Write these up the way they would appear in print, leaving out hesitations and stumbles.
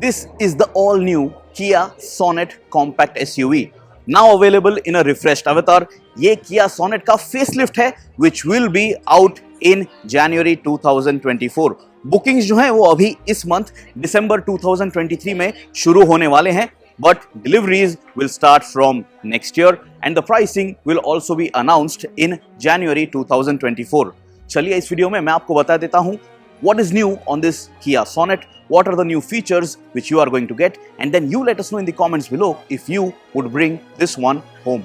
This is the all-new Kia Sonet Compact SUV, now available in a refreshed avatar. ये Kia Sonet का facelift है, which will be out in January 2024. Bookings जो हैं वो अभी इस month December 2023 में शुरू होने वाले हैं, but deliveries will start from next year and the pricing will also be announced in January 2024. चलिए इस वीडियो में मैं आपको बता देता हूं what is new on this Kia Sonet, what are the new features which you are going to get, and then you let us know in the comments below if you would bring this one home.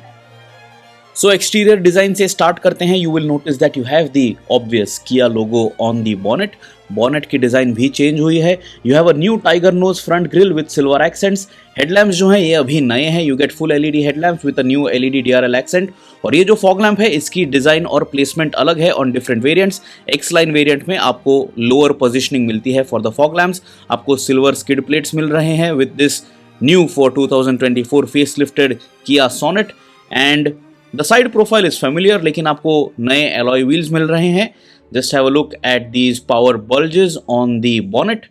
So exterior design से start करते हैं. You will notice that you have the obvious Kia logo on the bonnet. Bonnet की design भी change हुई है. You have a new tiger nose front grille with silver accents. Headlamps जो हैं ये अभी नए हैं. You get full LED headlamps with a new LED DRL accent. और ये जो fog lamp है इसकी डिज़ाइन और प्लेसमेंट अलग है on different variants. X-line variant में आपको लोअर पोजिशनिंग मिलती है for the fog lamps. आपको सिल्वर skid plates मिल रहे हैं with this new for 2024 facelifted Kia Sonet. And the side profile is familiar, लेकिन आपको नए alloy wheels मिल रहे हैं. Just have a look at these power bulges on the bonnet.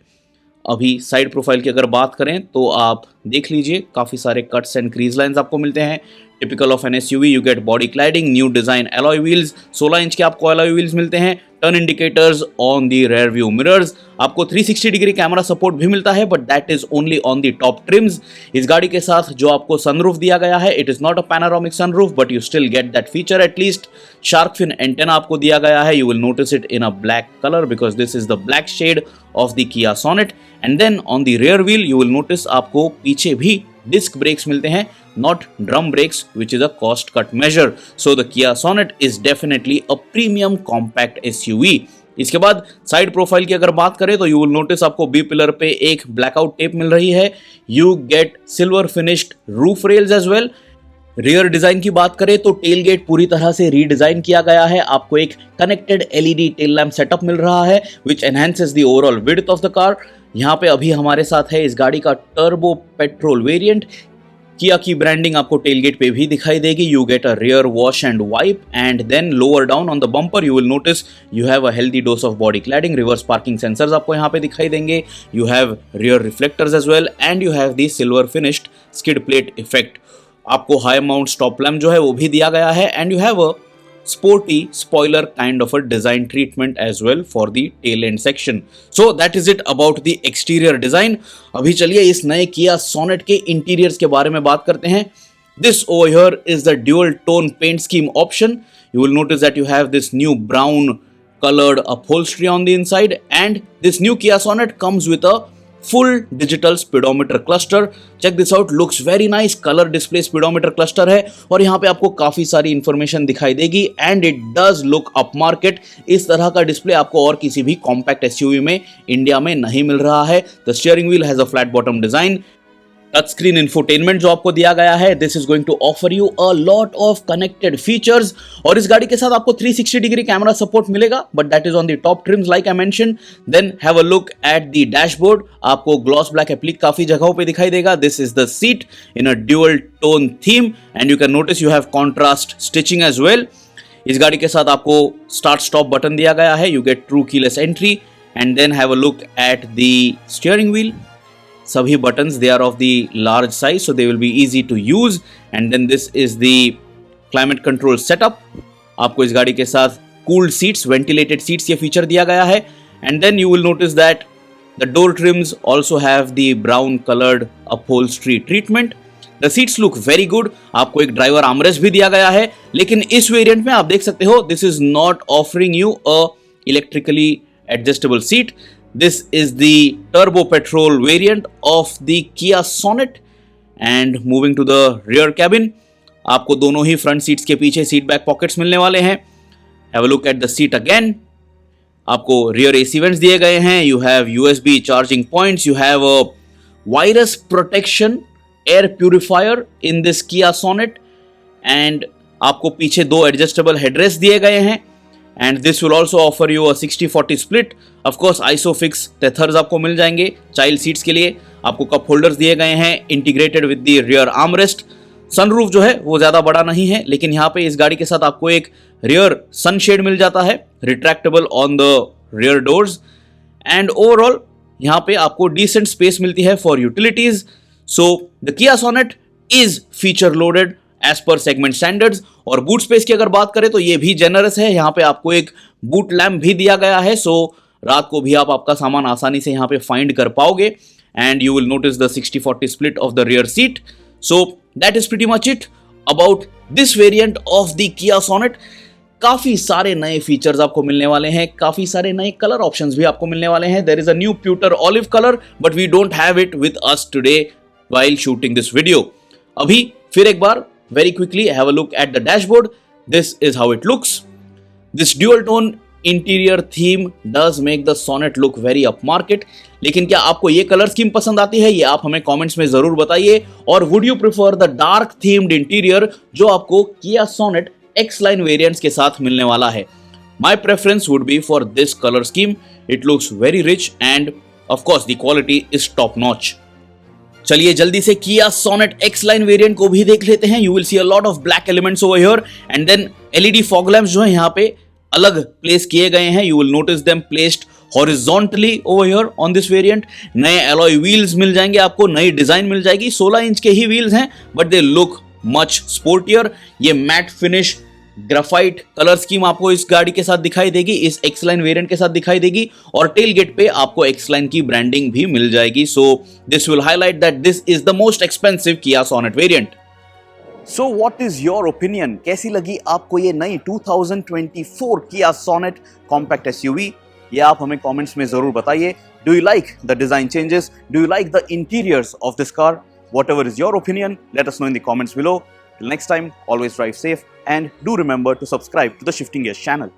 अभी side profile की अगर बात करें तो आप देख लीजिए काफ़ी सारे कट्स एंड क्रीज लाइंस आपको मिलते हैं. Typical of N SUV. You get body cladding, new design alloy wheels, 16 inch के आपको एलॉय व्हील्स मिलते हैं. Turn indicators on the rear view mirrors. आपको 360 डिग्री कैमरा सपोर्ट भी मिलता है, but that is only on the top TRIMS. इस गाड़ी के साथ जो आपको सनरूफ दिया गया है, it is not a panoramic sunroof, but you still get that feature at least. Shark fin antenna आपको दिया गया है. You will notice it in a black colour because this is the black shade of the Kia Sonet. And then on the rear wheel you will notice आपको पीछे भी disc brakes मिलते हैं, not drum brakes, which is a cost cut measure. So the Kia Sonet is definitely a premium compact SUV. इसके बाद side profile की अगर बात करें तो यू विल नोटिस आपको बी पिलर पे एक ब्लैकआउट टेप मिल रही है. You get silver finished roof rails as well. Rear design की बात करें तो टेल गेट पूरी तरह से रीडिजाइन किया गया है. आपको एक connected LED tail lamp setup मिल रहा है which enhances the overall width of the car. यहाँ पे अभी हमारे साथ है इस गाड़ी का टर्बो पेट्रोल वेरिएंट. किया की ब्रांडिंग आपको टेलगेट पे भी दिखाई देगी. You get a rear wash and wipe and then lower down on the bumper you will notice you have a healthy dose of body cladding. Reverse parking sensors आपको यहाँ पे दिखाई देंगे. You have rear reflectors as well and you have the silver finished skid plate effect. आपको high mount stop lamp जो है वो भी दिया गया है and you have a sporty spoiler kind of a design treatment as well for the tail end section. So that is it about the exterior design. अभी चलिए इस नए Kia Sonet के interiors के बारे में बात करते हैं. This over here is the dual tone paint scheme option. You will notice that you have this new brown colored upholstery on the inside and this new Kia Sonet comes with a full digital speedometer cluster. Check this out, looks very nice. color display speedometer cluster है और यहाँ पे आपको काफी सारी information दिखाई देगी and it does look up market. इस तरह का डिस्प्ले आपको और किसी भी कॉम्पैक्ट एसयूवी में इंडिया में नहीं मिल रहा है. The steering wheel has a flat bottom design. Touch screen infotainment जो आपको दिया गया है, this is going to offer you a lot of connected features. और इस गाड़ी के साथ आपको 360 डिग्री कैमरा सपोर्ट मिलेगा, but that is on the top trims like I mention. Then have a look at the dashboard. आपको gloss black applique काफी जगहों पे दिखाई देगा. This is the seat in a dual tone theme and you can notice you have contrast stitching as well. इस गाड़ी के साथ आपको स्टार्ट स्टॉप बटन दिया गया है. You get true keyless entry and then have a look at the steering wheel. सभी buttons they are of the large size so they will be easy to use. and then this is the climate control setup. आपको इस गाड़ी के साथ cooled seats, ventilated seats ये feature दिया गया है. and then you will notice that the door trims also have the brown colored upholstery treatment. The seats look very good. आपको एक ड्राइवर आर्मरेस्ट भी दिया गया है, लेकिन इस वेरिएंट में आप देख सकते हो this is not offering you a electrically adjustable seat. This is the turbo petrol variant of the Kia Sonet. And moving to the rear cabin, आपको दोनों ही फ्रंट सीट्स के पीछे सीट बैक पॉकेट्स मिलने वाले हैं. Have a look at the seat again. आपको rear AC vents दिए गए हैं. You have USB charging points. You have a virus protection air purifier in this Kia Sonet. And आपको पीछे दो एडजस्टेबल हेडरेस्ट दिए गए हैं. And this will also offer you a 60-40 split. Of course, ISOFIX tethers आपको मिल जाएंगे child seats के लिए. आपको कप होल्डर्स दिए गए हैं integrated with the rear armrest. Sunroof जो है वो ज़्यादा बड़ा नहीं है, लेकिन यहाँ पे इस गाड़ी के साथ आपको एक रियर सनशेड मिल जाता है, retractable on the rear doors. And overall यहाँ पे आपको डिसेंट स्पेस मिलती है for utilities. So the Kia Sonet is feature loaded as per segment standards. और बूट स्पेस की अगर बात करें तो ये भी जेनरस है. यहाँ पे आपको एक बूट लैम्प भी दिया गया है, सो रात को भी आप आपका सामान आसानी से यहाँ पे फाइंड कर पाओगे. And you will notice the 60-40 split of the rear seat. So that is pretty much it about this variant of the Kia sonnet. काफी सारे नए फीचर्स आपको मिलने वाले हैं, काफी सारे नए कलर ऑप्शंस भी आपको मिलने वाले हैं. There is a new pewter olive colour, but we don't have it with us today while shooting this video. अभी फिर एक बार very quickly have a look at the dashboard. This is how it looks. This dual tone interior theme does make the Sonet look very upmarket. लेकिन क्या आपको ये colour scheme पसंद आती है, ये आप हमें कमेंट्स में जरूर बताइए. और would you prefer the dark themed interior जो आपको Kia Sonet X-Line variants के साथ मिलने वाला है? My preference would be for this color scheme. It looks very rich and of course the quality is top notch. चलिए जल्दी से किया सोनेट एक्स लाइन वेरिएंट को भी देख लेते हैं. You will see a lot of black elements over here and then LED fog lamps जो है यहाँ पे अलग प्लेस किए गए हैं. You will notice them placed horizontally over here on this variant. नए एलॉय व्हील्स मिल जाएंगे आपको, नई डिजाइन मिल जाएगी. 16 इंच के ही व्हील्स हैं but they look much sportier. ये matte finish graphite colour scheme आपको इस गाड़ी के साथ दिखाई देगी, इस एक्स लाइन वेरिएंट के साथ दिखाई देगी. और टेल गेट पे आपको एक्स लाइन की ब्रांडिंग भी मिल जाएगी. So this will highlight that this is the most expensive Kia Sonet variant. So what is your opinion? कैसी लगी आपको ये नई 2024 किया सोनेट कॉम्पैक्ट एसयूवी? ये आप हमें कमेंट्स में जरूर बताइए. Do you like the design changes? Do you like the interiors of this car? Whatever is your opinion, let us know in the comments below. Till next time, always drive safe and do remember to subscribe to the Shifting Gears channel.